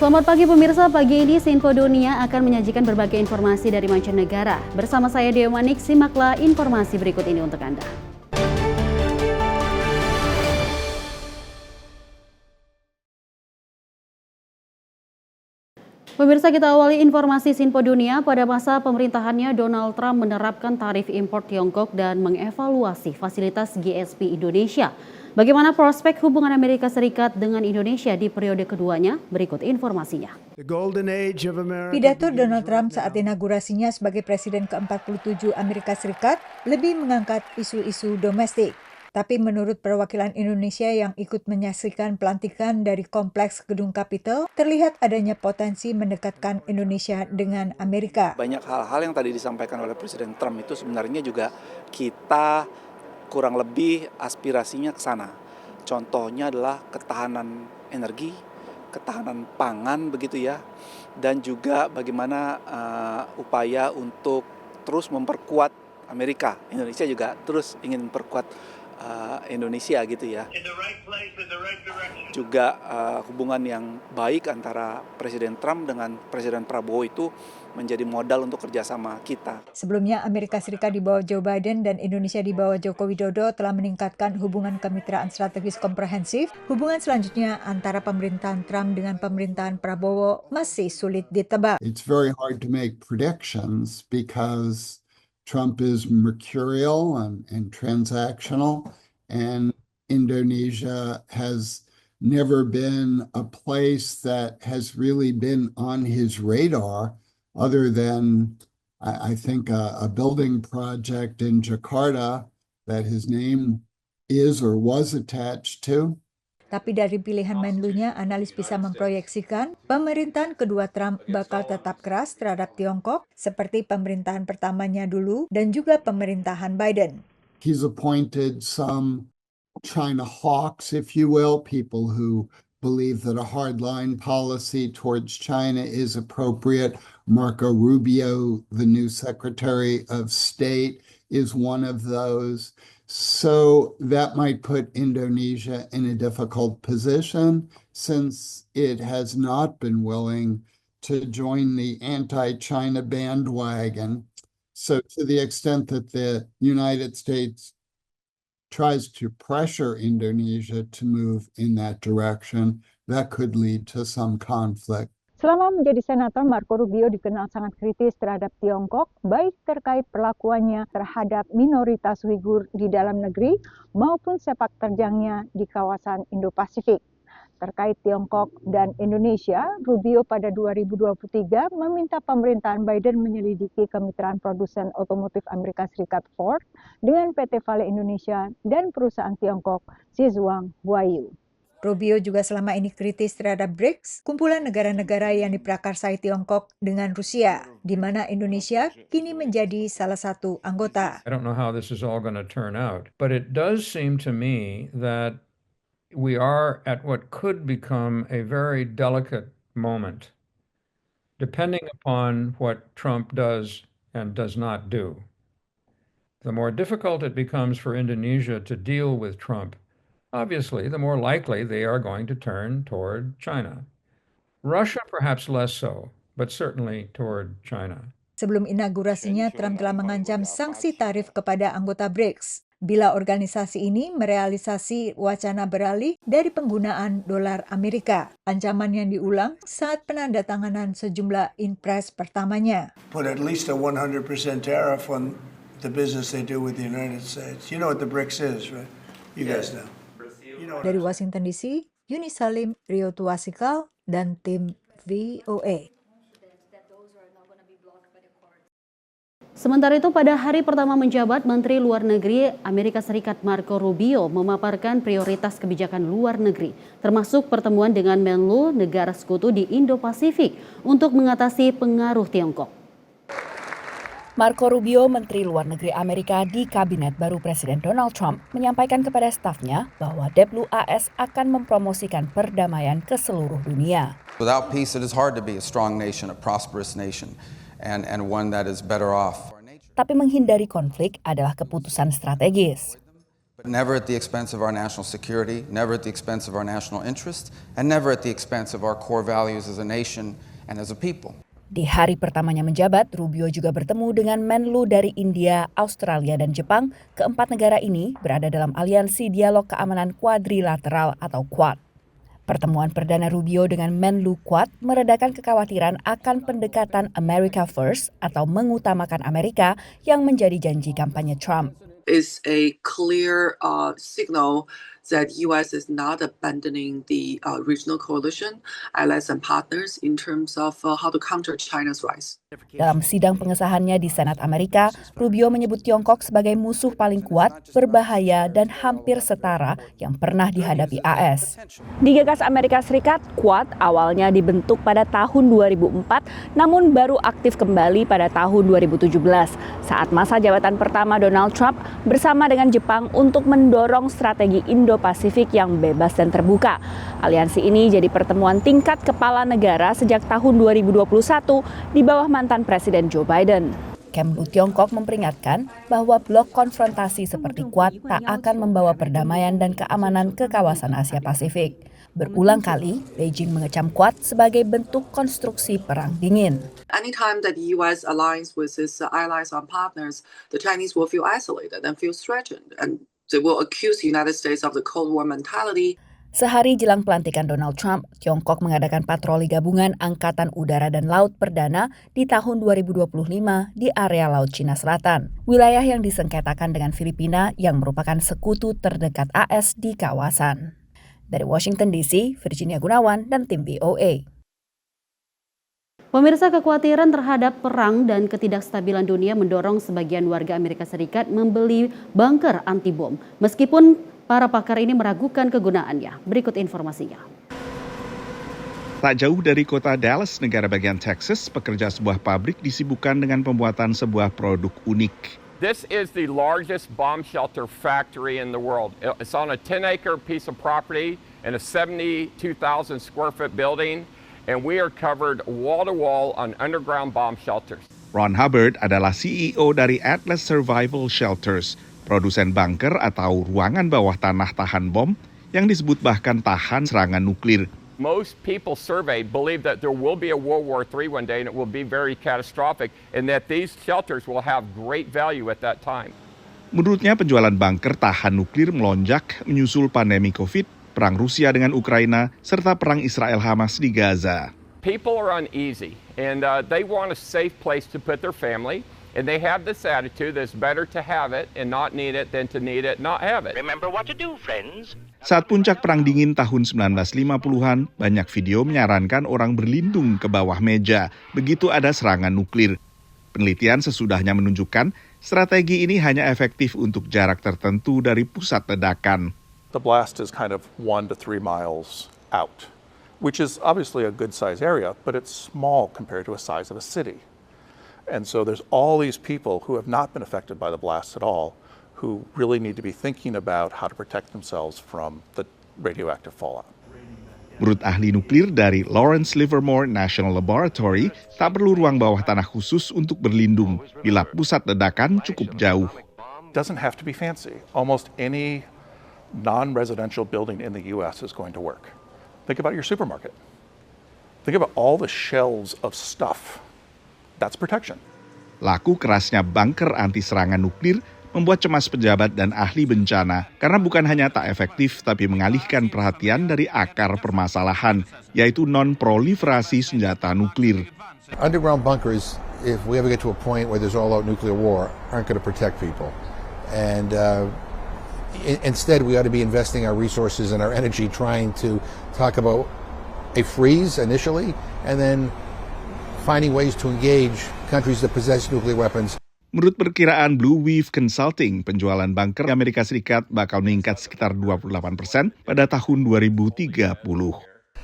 Selamat pagi pemirsa, pagi ini Info Dunia akan menyajikan berbagai informasi dari mancanegara. Bersama saya Dewi Manik, simaklah informasi berikut ini untuk Anda. Pemirsa, kita awali informasi Info Dunia. Pada masa pemerintahannya, Donald Trump menerapkan tarif impor Tiongkok dan mengevaluasi fasilitas GSP Indonesia. Bagaimana prospek hubungan Amerika Serikat dengan Indonesia di periode keduanya? Berikut informasinya. Pidato Donald Trump saat inaugurasinya sebagai Presiden ke-47 Amerika Serikat lebih mengangkat isu-isu domestik. Tapi menurut perwakilan Indonesia yang ikut menyaksikan pelantikan dari Kompleks Gedung Capitol, terlihat adanya potensi mendekatkan Indonesia dengan Amerika. Banyak hal-hal yang tadi disampaikan oleh Presiden Trump itu sebenarnya juga kita kurang lebih aspirasinya ke sana. Contohnya adalah ketahanan energi, ketahanan pangan begitu ya, dan juga bagaimana upaya untuk terus memperkuat Amerika. Indonesia juga terus ingin memperkuat Indonesia gitu ya. Juga hubungan yang baik antara Presiden Trump dengan Presiden Prabowo itu menjadi modal untuk kerjasama kita. Sebelumnya Amerika Serikat di bawah Joe Biden dan Indonesia di bawah Joko Widodo telah meningkatkan hubungan kemitraan strategis komprehensif. Hubungan selanjutnya antara pemerintahan Trump dengan pemerintahan Prabowo masih sulit ditebak. It's very hard to make predictions because Trump is mercurial and transactional, and Indonesia has never been a place that has really been on his radar other than, I think, a building project in Jakarta that his name is or was attached to. Tapi dari pilihan Menlunya, analis bisa memproyeksikan pemerintahan kedua Trump bakal tetap keras terhadap Tiongkok seperti pemerintahan pertamanya dulu dan juga pemerintahan Biden. He's appointed some China hawks, if you will, people who believe that a hardline policy towards China is appropriate. Marco Rubio, the new Secretary of State, is one of those. So that might put Indonesia in a difficult position since it has not been willing to join the anti-China bandwagon. So to the extent that the United States tries to pressure Indonesia to move in that direction, that could lead to some conflict. Selama menjadi senator, Marco Rubio dikenal sangat kritis terhadap Tiongkok, baik terkait perlakuannya terhadap minoritas Uighur di dalam negeri maupun sepak terjangnya di kawasan Indo-Pasifik. Terkait Tiongkok dan Indonesia, Rubio pada 2023 meminta pemerintahan Biden menyelidiki kemitraan produsen otomotif Amerika Serikat Ford dengan PT Vale Indonesia dan perusahaan Tiongkok Zhejiang Huayu. Rubio juga selama ini kritis terhadap BRICS, kumpulan negara-negara yang diprakarsai Tiongkok dengan Rusia, di mana Indonesia kini menjadi salah satu anggota. I don't know how this is all going to turn out, but it does seem to me that we are at what could become a very delicate moment, depending upon what Trump does and does not do. The more difficult it becomes for Indonesia to deal with Trump, obviously, the more likely they are going to turn toward China. Russia perhaps less so, but certainly toward China. Sebelum inaugurasinya, Trump telah mengancam sanksi tarif kepada anggota BRICS bila organisasi ini merealisasi wacana beralih dari penggunaan dolar Amerika. Ancaman yang diulang saat penandatanganan sejumlah impres pertamanya. Put at least a 100% tariff on the business they do with the United States. You know what the BRICS is, right? You guys know. Dari Washington DC, Yuni Salim, Rio Tuasikal, dan tim VOA. Sementara itu, pada hari pertama menjabat, Menteri Luar Negeri Amerika Serikat Marco Rubio memaparkan prioritas kebijakan luar negeri, termasuk pertemuan dengan Menlu negara sekutu di Indo-Pasifik untuk mengatasi pengaruh Tiongkok. Marco Rubio, Menteri Luar Negeri Amerika di Kabinet baru Presiden Donald Trump, menyampaikan kepada stafnya bahwa WAS akan mempromosikan perdamaian ke seluruh dunia. Without peace, it is hard to be a strong nation, a prosperous nation, and one that is better off. Tapi menghindari konflik adalah keputusan strategis. But never at the expense of our national security, never at the expense of our national interest, and never at the expense of our core values as a nation and as a people. Di hari pertamanya menjabat, Rubio juga bertemu dengan Menlu dari India, Australia, dan Jepang. Keempat negara ini berada dalam aliansi dialog keamanan kuadrilateral atau Quad. Pertemuan perdana Rubio dengan Menlu Quad meredakan kekhawatiran akan pendekatan America First atau mengutamakan Amerika yang menjadi janji kampanye Trump. Is a clear signal that U.S. is not abandoning the regional coalition, allies and partners in terms of how to counter China's rise. Dalam sidang pengesahannya di Senat Amerika, Rubio menyebut Tiongkok sebagai musuh paling kuat, berbahaya, dan hampir setara yang pernah dihadapi AS. Digagas Amerika Serikat, Quad awalnya dibentuk pada tahun 2004, namun baru aktif kembali pada tahun 2017 saat masa jabatan pertama Donald Trump bersama dengan Jepang untuk mendorong strategi Indo-Pasifik yang bebas dan terbuka. Aliansi ini jadi pertemuan tingkat kepala negara sejak tahun 2021 di bawah mantan Presiden Joe Biden. Kemlu Tiongkok memperingatkan bahwa blok konfrontasi seperti Quad tak akan membawa perdamaian dan keamanan ke kawasan Asia Pasifik. Berulang kali, Beijing mengecam Quad sebagai bentuk konstruksi perang dingin. Anytime that the U.S. aligns with its allies and partners, the Chinese will feel isolated and feel threatened, and they will accuse the United States of the Cold War mentality. Sehari jelang pelantikan Donald Trump, Tiongkok mengadakan patroli gabungan Angkatan Udara dan Laut perdana di tahun 2025 di area Laut Cina Selatan, wilayah yang disengketakan dengan Filipina yang merupakan sekutu terdekat AS di kawasan. Dari Washington DC, Virginia Gunawan dan tim VOA. Pemirsa, kekhawatiran terhadap perang dan ketidakstabilan dunia mendorong sebagian warga Amerika Serikat membeli bunker anti bom. Meskipun para pakar ini meragukan kegunaannya. Berikut informasinya. Tak jauh dari kota Dallas, negara bagian Texas, pekerja sebuah pabrik disibukkan dengan pembuatan sebuah produk unik. This is the largest bomb shelter factory in the world. It's on a 10-acre piece of property in a 72,000 square foot building, and we are covered wall-to-wall on underground bomb shelters. Ron Hubbard adalah CEO dari Atlas Survival Shelters, produsen bunker atau ruangan bawah tanah tahan bom yang disebut bahkan tahan serangan nuklir. Most people surveyed believe that there will be a World War III one day and it will be very catastrophic and that these shelters will have great value at that time. Menurutnya penjualan bunker tahan nuklir melonjak menyusul pandemi COVID, perang Rusia dengan Ukraina, serta perang Israel-Hamas di Gaza. People are uneasy and they want a safe place to put their family. And they have this attitude that it's better to have it and not need it than to need it and not have it. Remember what to do, friends. Saat puncak Perang Dingin tahun 1950-an, banyak video menyarankan orang berlindung ke bawah meja begitu ada serangan nuklir. Penelitian sesudahnya menunjukkan strategi ini hanya efektif untuk jarak tertentu dari pusat ledakan. The blast is kind of 1 to 3 miles out, which is obviously a good size area, but it's small compared to the size of a city. And so there's all these people who have not been affected by the blast at all, who really need to be thinking about how to protect themselves from the radioactive fallout. Menurut ahli nuklir dari Lawrence Livermore National Laboratory, tak perlu ruang bawah tanah khusus untuk berlindung bila pusat ledakan cukup jauh. Doesn't have to be fancy. Almost any non-residential building in the U.S. is going to work. Think about your supermarket. Think about all the shelves of stuff. That's protection. Laku kerasnya bunker anti serangan nuklir membuat cemas pejabat dan ahli bencana karena bukan hanya tak efektif tapi mengalihkan perhatian dari akar permasalahan, yaitu non-proliferasi senjata nuklir. Underground bunkers, if we ever get to a point where there's all-out nuclear war, aren't going to protect people. And instead, we ought to be investing our resources and our energy trying to talk about a freeze initially, and then finding ways to engage countries that possess nuclear weapons. Menurut perkiraan Blue Wave Consulting, penjualan bunker Amerika Serikat bakal meningkat sekitar 28% pada tahun 2030.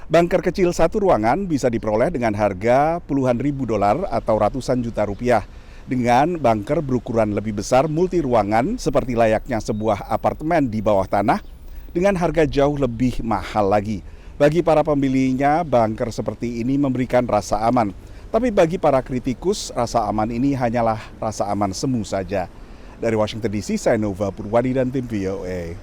Bunker kecil satu ruangan bisa diperoleh dengan harga puluhan ribu dolar atau ratusan juta rupiah. Dengan bunker berukuran lebih besar multi ruangan seperti layaknya sebuah apartemen di bawah tanah dengan harga jauh lebih mahal lagi. Bagi para pembelinya, bunker seperti ini memberikan rasa aman. Tapi bagi para kritikus, rasa aman ini hanyalah rasa aman semu saja. Dari Washington DC, saya Nova Purwadi dan tim VOA.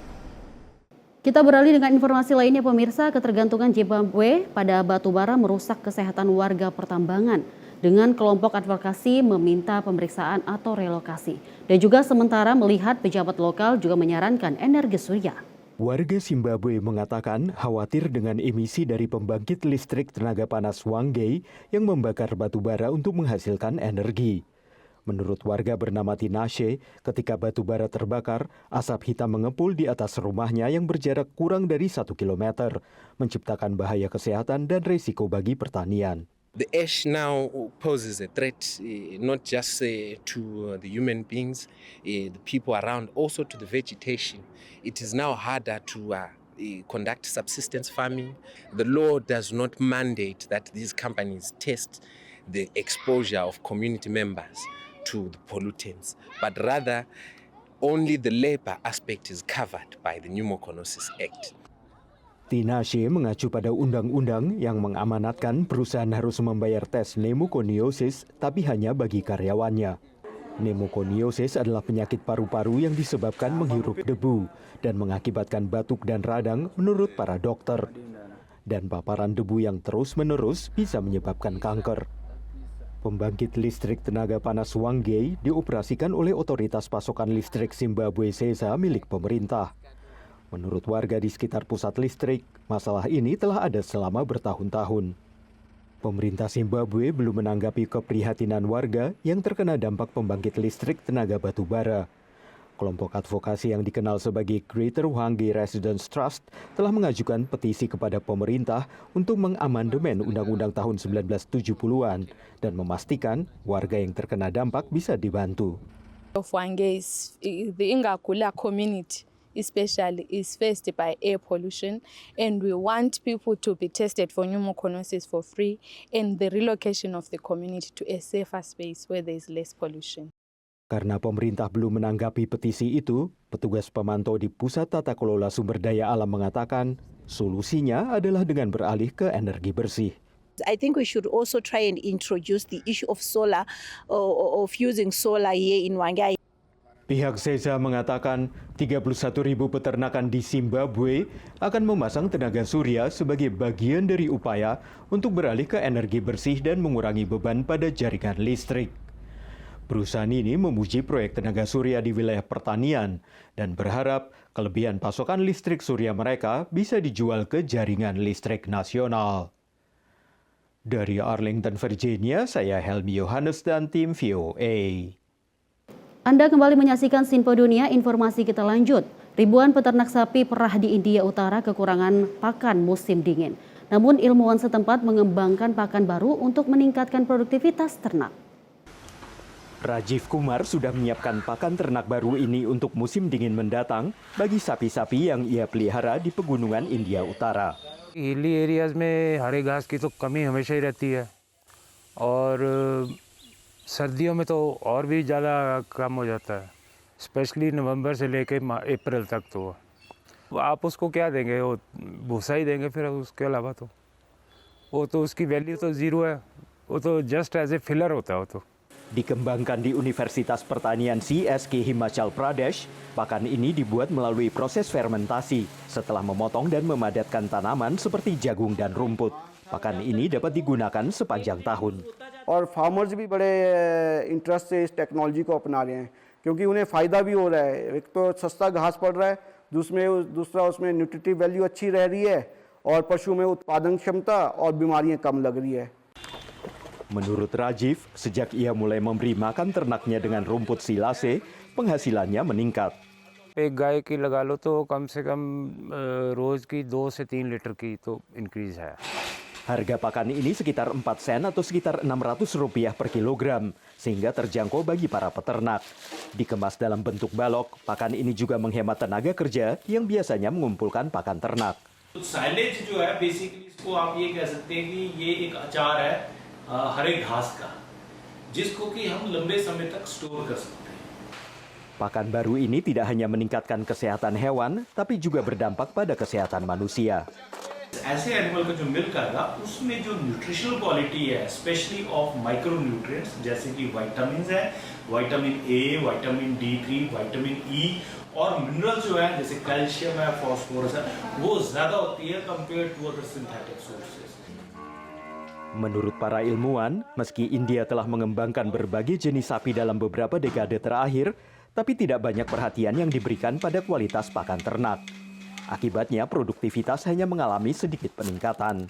Kita beralih dengan informasi lainnya pemirsa, ketergantungan Zimbabwe pada batu bara merusak kesehatan warga pertambangan. Dengan kelompok advokasi meminta pemeriksaan atau relokasi. Dan juga sementara melihat pejabat lokal juga menyarankan energi surya. Warga Zimbabwe mengatakan khawatir dengan emisi dari pembangkit listrik tenaga panas Hwange yang membakar batu bara untuk menghasilkan energi. Menurut warga bernama Tinashe, ketika batu bara terbakar, asap hitam mengepul di atas rumahnya yang berjarak kurang dari 1 kilometer, menciptakan bahaya kesehatan dan risiko bagi pertanian. The ash now poses a threat not just to the human beings, the people around, also to the vegetation. It is now harder to conduct subsistence farming. The law does not mandate that these companies test the exposure of community members to the pollutants, but rather only the labor aspect is covered by the Pneumoconiosis Act. Tinashe mengacu pada undang-undang yang mengamanatkan perusahaan harus membayar tes pneumoconiosis tapi hanya bagi karyawannya. Pneumoconiosis adalah penyakit paru-paru yang disebabkan menghirup debu dan mengakibatkan batuk dan radang menurut para dokter. Dan paparan debu yang terus-menerus bisa menyebabkan kanker. Pembangkit listrik tenaga panas Hwange dioperasikan oleh Otoritas Pasokan Listrik Zimbabwe SESA milik pemerintah. Menurut warga di sekitar pusat listrik, masalah ini telah ada selama bertahun-tahun. Pemerintah Zimbabwe belum menanggapi keprihatinan warga yang terkena dampak pembangkit listrik tenaga batu bara. Kelompok advokasi yang dikenal sebagai Greater Hwange Residents Trust telah mengajukan petisi kepada pemerintah untuk mengamandemen Undang-Undang tahun 1970-an dan memastikan warga yang terkena dampak bisa dibantu. Hwange is the Ingakula community especially is faced by air pollution, and we want people to be tested for pneumoconiosis for free and the relocation of the community to a safer space where there is less pollution. Karena pemerintah belum menanggapi petisi itu, petugas pemantau di Pusat Tata Kelola Sumber Daya Alam mengatakan solusinya adalah dengan beralih ke energi bersih. I think we should also try and introduce the issue of solar or using solar here in Hwange. Pihak SESA mengatakan 31.000 peternakan di Zimbabwe akan memasang tenaga surya sebagai bagian dari upaya untuk beralih ke energi bersih dan mengurangi beban pada jaringan listrik. Perusahaan ini memuji proyek tenaga surya di wilayah pertanian dan berharap kelebihan pasokan listrik surya mereka bisa dijual ke jaringan listrik nasional. Dari Arlington, Virginia, saya Helmi Yohanes dan tim VOA. Anda kembali menyaksikan Sinpo Dunia, informasi kita lanjut. Ribuan peternak sapi perah di India Utara kekurangan pakan musim dingin. Namun ilmuwan setempat mengembangkan pakan baru untuk meningkatkan produktivitas ternak. Rajiv Kumar sudah menyiapkan pakan ternak baru ini untuk musim dingin mendatang bagi sapi-sapi yang ia pelihara di pegunungan India Utara. Hilly areas में हरे घास की तो कमी हमेशा ही रहती है और सर्दियों में तो और भी ज़्यादा कम हो जाता है, स्पेशली नवंबर से लेके अप्रैल तक। तो आप उसको क्या देंगे, वो भूसा ही देंगे, फिर उसके अलावा तो वो तो उसकी वैल्यू तो ज़ीरो है, वो तो जस्ट एज ए फिलर होता है वो तो। Dikembangkan di Universitas Pertanian CSK Himachal Pradesh, pakan ini dibuat melalui proses fermentasi setelah memotong dan memadatkan tanaman seperti jagung dan rumput. Pakan ini dapat digunakan sepanjang tahun. और फार्मर्स भी बड़े इंटरेस्ट से इस टेक्नोलॉजी को अपना रहे हैं क्योंकि उन्हें फ़ायदा भी हो रहा है। एक तो सस्ता घास पड़ रहा है, दूसरा उसमें न्यूट्रिटिव वैल्यू अच्छी रह रही है और पशु में उत्पादन क्षमता और बीमारियां कम लग रही है। Menurut Rajiv, sejak ia mulai memberi makan ternaknya dengan rumput silase, penghasilannya meningkat. एक गाय की लगा लो तो कम से कम रोज की 2 से 3 लीटर की तो इंक्रीज है। Harga pakan ini sekitar 4 sen atau sekitar Rp600 per kilogram, sehingga terjangkau bagi para peternak. Dikemas dalam bentuk balok, pakan ini juga menghemat tenaga kerja yang biasanya mengumpulkan pakan ternak. Silage जो है बेसिकली इसको आप ये कह सकते हैं कि ये एक अचार है हरे घास का, जिसको कि हम लंबे समय तक स्टोर कर सकते हैं. Pakan baru ini tidak hanya meningkatkan kesehatan hewan, tapi juga berdampak pada kesehatan manusia. ऐसे एनिमल का जो मिल्क आएगा उसमें जो न्यूट्रिशनल क्वालिटी है स्पेशली ऑफ माइक्रो न्यूट्रिएंट्स जैसे कि विटामिन है, vitamin A, vitamin D3, vitamin E और मिनरल जो है जैसे कैल्शियम है, फॉस्फोरस है, वो ज्यादा होती है compare to other synthetic sources. Menurut para ilmuwan, meski India telah mengembangkan berbagai jenis sapi dalam beberapa dekade terakhir, tapi tidak banyak perhatian yang diberikan pada kualitas pakan ternak. Akibatnya, produktivitas hanya mengalami sedikit peningkatan.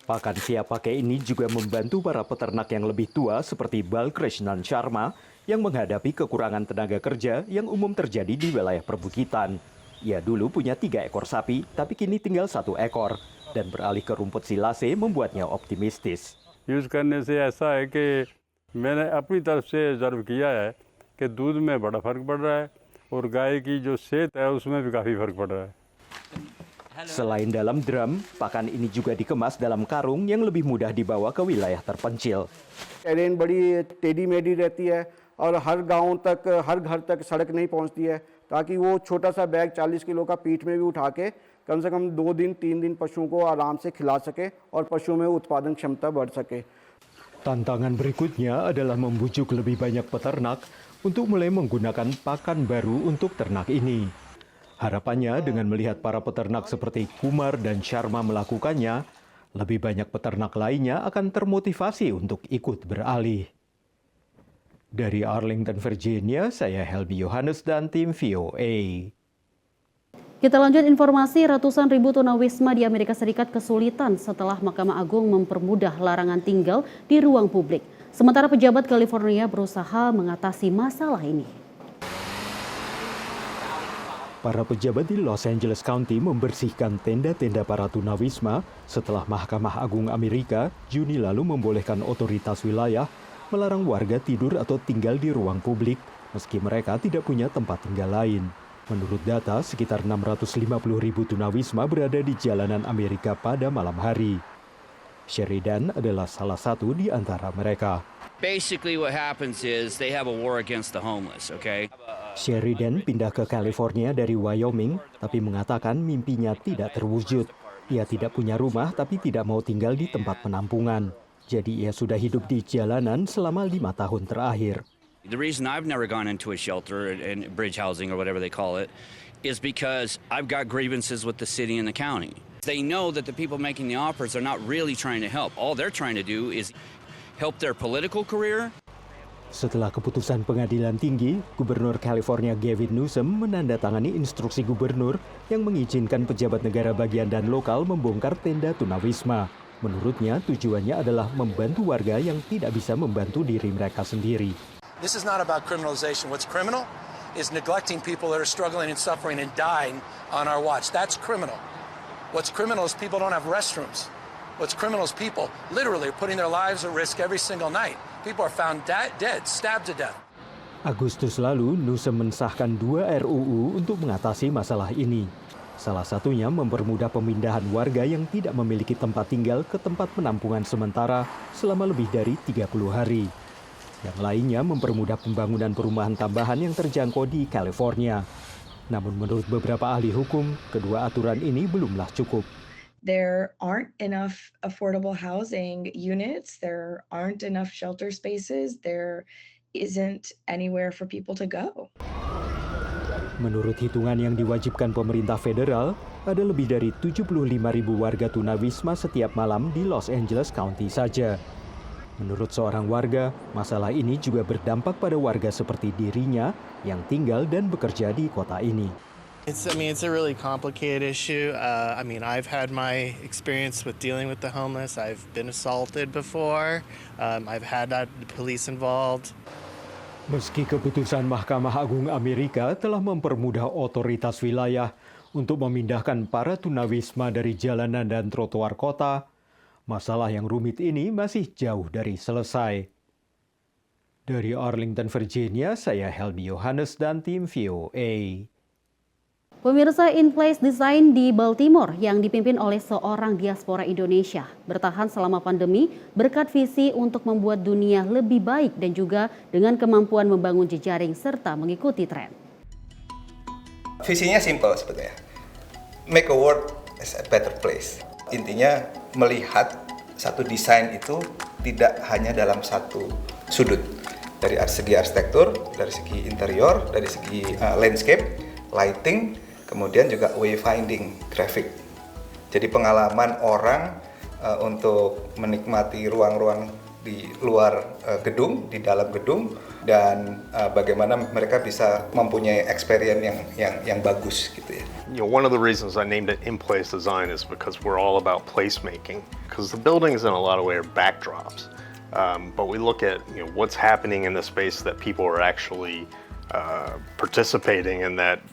Pakan siap pakai ini juga membantu para peternak yang lebih tua seperti Balkrishnan Sharma yang menghadapi kekurangan tenaga kerja yang umum terjadi di wilayah perbukitan. Ia dulu punya 3 ekor sapi, tapi kini tinggal 1 ekor. Dan beralih ke rumput silase membuatnya optimistis. Use करने से ऐसा है कि मैंने अपनी तरफ से ऑब्जर्व किया है कि दूध में बड़ा फर्क पड़ रहा है और गाय की जो सेहत है उसमें भी काफ़ी फर्क पड़ रहा है. Selain dalam drum, pakan ini juga dikemas dalam karung yang lebih mudah dibawa ke wilayah terpencil. Terrain बड़ी टेढ़ी मेढ़ी रहती है और हर गांव तक, हर घर तक सड़क नहीं पहुंचती है, ताकि वो छोटा सा बैग 40 किलो का पीठ में भी उठा के कम से कम 2 दिन 3 दिन पशुओं को आराम से खिला सके और पशुओं में उत्पादन क्षमता बढ़ सके. Tantangan berikutnya adalah membujuk lebih banyak peternak untuk mulai menggunakan pakan baru untuk ternak ini. Harapannya dengan melihat para peternak seperti Kumar dan Sharma melakukannya, lebih banyak peternak lainnya akan termotivasi untuk ikut beralih. Dari Arlington, Virginia, saya Helmi Yohanes dan tim VOA. Kita lanjut informasi, ratusan ribu tunawisma di Amerika Serikat kesulitan setelah Mahkamah Agung mempermudah larangan tinggal di ruang publik. Sementara pejabat California berusaha mengatasi masalah ini. Para pejabat di Los Angeles County membersihkan tenda-tenda para tunawisma setelah Mahkamah Agung Amerika Juni lalu membolehkan otoritas wilayah melarang warga tidur atau tinggal di ruang publik meski mereka tidak punya tempat tinggal lain. Menurut data, sekitar 650 ribu tunawisma berada di jalanan Amerika pada malam hari. Sheridan adalah salah satu di antara mereka. Basically what happens is they have a war against the homeless, okay? Sheridan pindah ke California dari Wyoming, tapi mengatakan mimpinya tidak terwujud. Ia tidak punya rumah tapi tidak mau tinggal di tempat penampungan. Jadi ia sudah hidup di jalanan selama 5 tahun terakhir. The reason I've never gone into a shelter and bridge housing or whatever they call it is because I've got grievances with the city and the county. They know that the people making the offers are not really trying to help. All they're trying to do is help their political career. Setelah keputusan pengadilan tinggi, Gubernur California Gavin Newsom menandatangani instruksi gubernur yang mengizinkan pejabat negara bagian dan lokal membongkar tenda tunawisma. Menurutnya, tujuannya adalah membantu warga yang tidak bisa membantu diri mereka sendiri. This is not about criminalization. What's criminal is neglecting people that are struggling and suffering and dying on our watch. That's criminal. What's criminal is people don't have restrooms. What's criminal is people literally putting their lives at risk every single night. People are found dead, stabbed to death. Agustus lalu, Newsom mensahkan 2 RUU untuk mengatasi masalah ini. Salah satunya mempermudah pemindahan warga yang tidak memiliki tempat tinggal ke tempat penampungan sementara selama lebih dari 30 hari. Yang lainnya mempermudah pembangunan perumahan tambahan yang terjangkau di California. Namun menurut beberapa ahli hukum, kedua aturan ini belumlah cukup. There aren't enough affordable housing units, there aren't enough shelter spaces, there isn't anywhere for people to go. Menurut hitungan yang diwajibkan pemerintah federal, ada lebih dari 75.000 warga tunawisma setiap malam di Los Angeles County saja. Menurut seorang warga, masalah ini juga berdampak pada warga seperti dirinya yang tinggal dan bekerja di kota ini. It's a really complicated issue. I've had my experience with dealing with the homeless. I've been assaulted before. I've had the police involved. Meski keputusan Mahkamah Agung Amerika telah mempermudah otoritas wilayah untuk memindahkan para tunawisma dari jalanan dan trotoar kota, masalah yang rumit ini masih jauh dari selesai. Dari Arlington, Virginia, saya Helmi Yohanes dan tim VOA. Pemirsa, In Place Design di Baltimore yang dipimpin oleh seorang diaspora Indonesia bertahan selama pandemi berkat visi untuk membuat dunia lebih baik dan juga dengan kemampuan membangun jejaring serta mengikuti tren. Visinya simple sebetulnya, make a world as a better place. Intinya melihat satu desain itu tidak hanya dalam satu sudut. Dari segi arsitektur, dari segi interior, dari segi landscape, lighting, kemudian juga wayfinding, traffic. Jadi pengalaman orang untuk menikmati ruang-ruang di luar gedung, di dalam gedung, dan bagaimana mereka bisa mempunyai experience yang bagus gitu ya. You know, one of the reasons I named it in-place design is because we're all about placemaking. Because the buildings in a lot of ways are backdrops. But we look at what's happening in the space that people are actually participating in that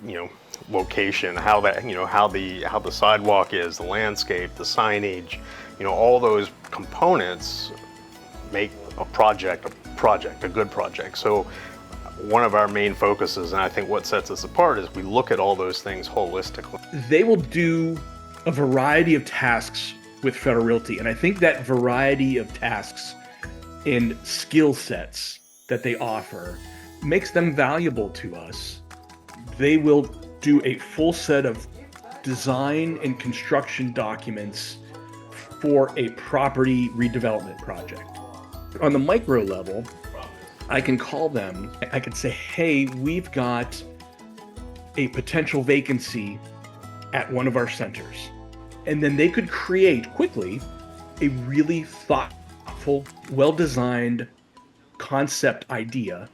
location, how that how the sidewalk is, the landscape, the signage, all those components make a good project. So one of our main focuses, and I think what sets us apart, is we look at all those things holistically. They will do a variety of tasks with Federal Realty, and I think that variety of tasks and skill sets that they offer makes them valuable to us. They will do a full set of design and construction documents for a property redevelopment project. On the micro level, I can call them, I could say, hey, we've got a potential vacancy at one of our centers. And then they could create quickly a really thoughtful, well-designed concept idea,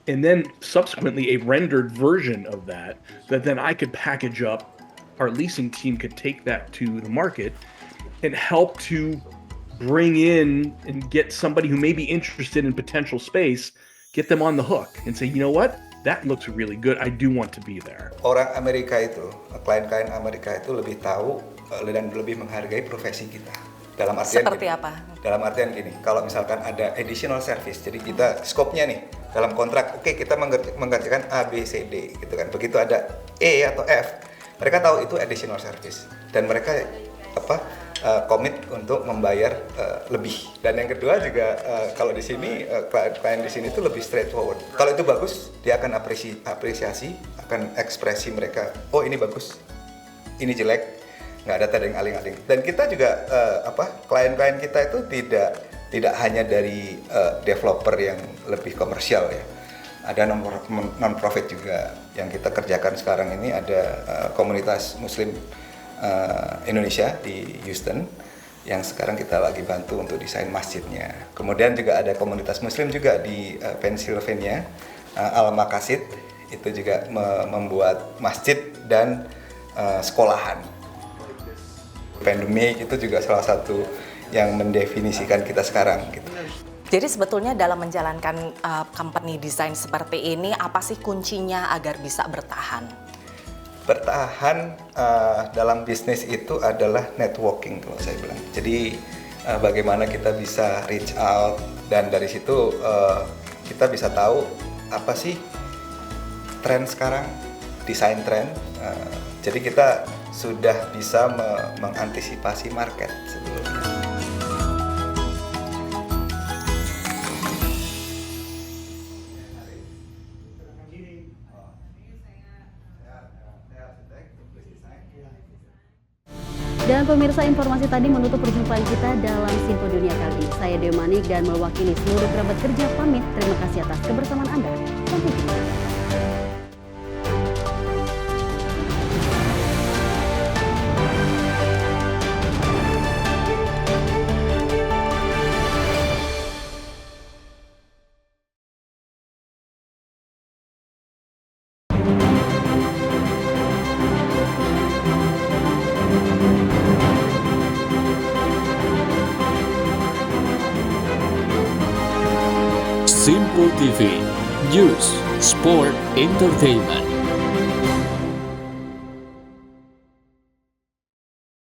and then subsequently a rendered version of that then I could package up. Our leasing team could take that to the market and help to bring in and get somebody who may be interested in potential space, get them on the hook and say, you know what, that looks really good, I do want to be there. Orang Amerika itu, klien-klien Amerika itu lebih tahu dan lebih menghargai profesi kita. Dalam artian seperti gini, apa? Dalam artian gini, kalau misalkan ada additional service, jadi kita scope-nya nih dalam kontrak, oke, kita mengerjakan A, B, C, D gitu kan. Begitu ada E atau F, mereka tahu itu additional service dan mereka komit untuk membayar lebih. Dan yang kedua juga kalau di sini klien di sini itu lebih straightforward. Kalau itu bagus, dia akan apresiasi, akan ekspresi mereka. Oh, ini bagus, ini jelek, nggak ada tanda yang aling-aling. Dan kita juga klien-klien kita itu tidak hanya dari developer yang lebih komersial ya. Ada non-profit juga yang kita kerjakan sekarang ini. Ada komunitas Muslim Indonesia di Houston yang sekarang kita lagi bantu untuk desain masjidnya. Kemudian juga ada komunitas Muslim juga di Pennsylvania, Al-Maqasid, itu juga membuat masjid dan sekolahan. Pandemi itu juga salah satu yang mendefinisikan kita sekarang gitu. Jadi sebetulnya dalam menjalankan company design seperti ini, apa sih kuncinya agar bisa bertahan? Bertahan dalam bisnis itu adalah networking kalau saya bilang. Jadi bagaimana kita bisa reach out dan dari situ kita bisa tahu apa sih tren sekarang, desain tren. Jadi kita sudah bisa mengantisipasi market sebelumnya. Dan pemirsa, informasi tadi menutup perjumpaan kita dalam Simpo Dunia kali ini. Saya Dewi Manik dan mewakili seluruh kerabat kerja pamit. Terima kasih atas kebersamaan Anda. Sampai jumpa. Simpo TV, News, Sport, Entertainment.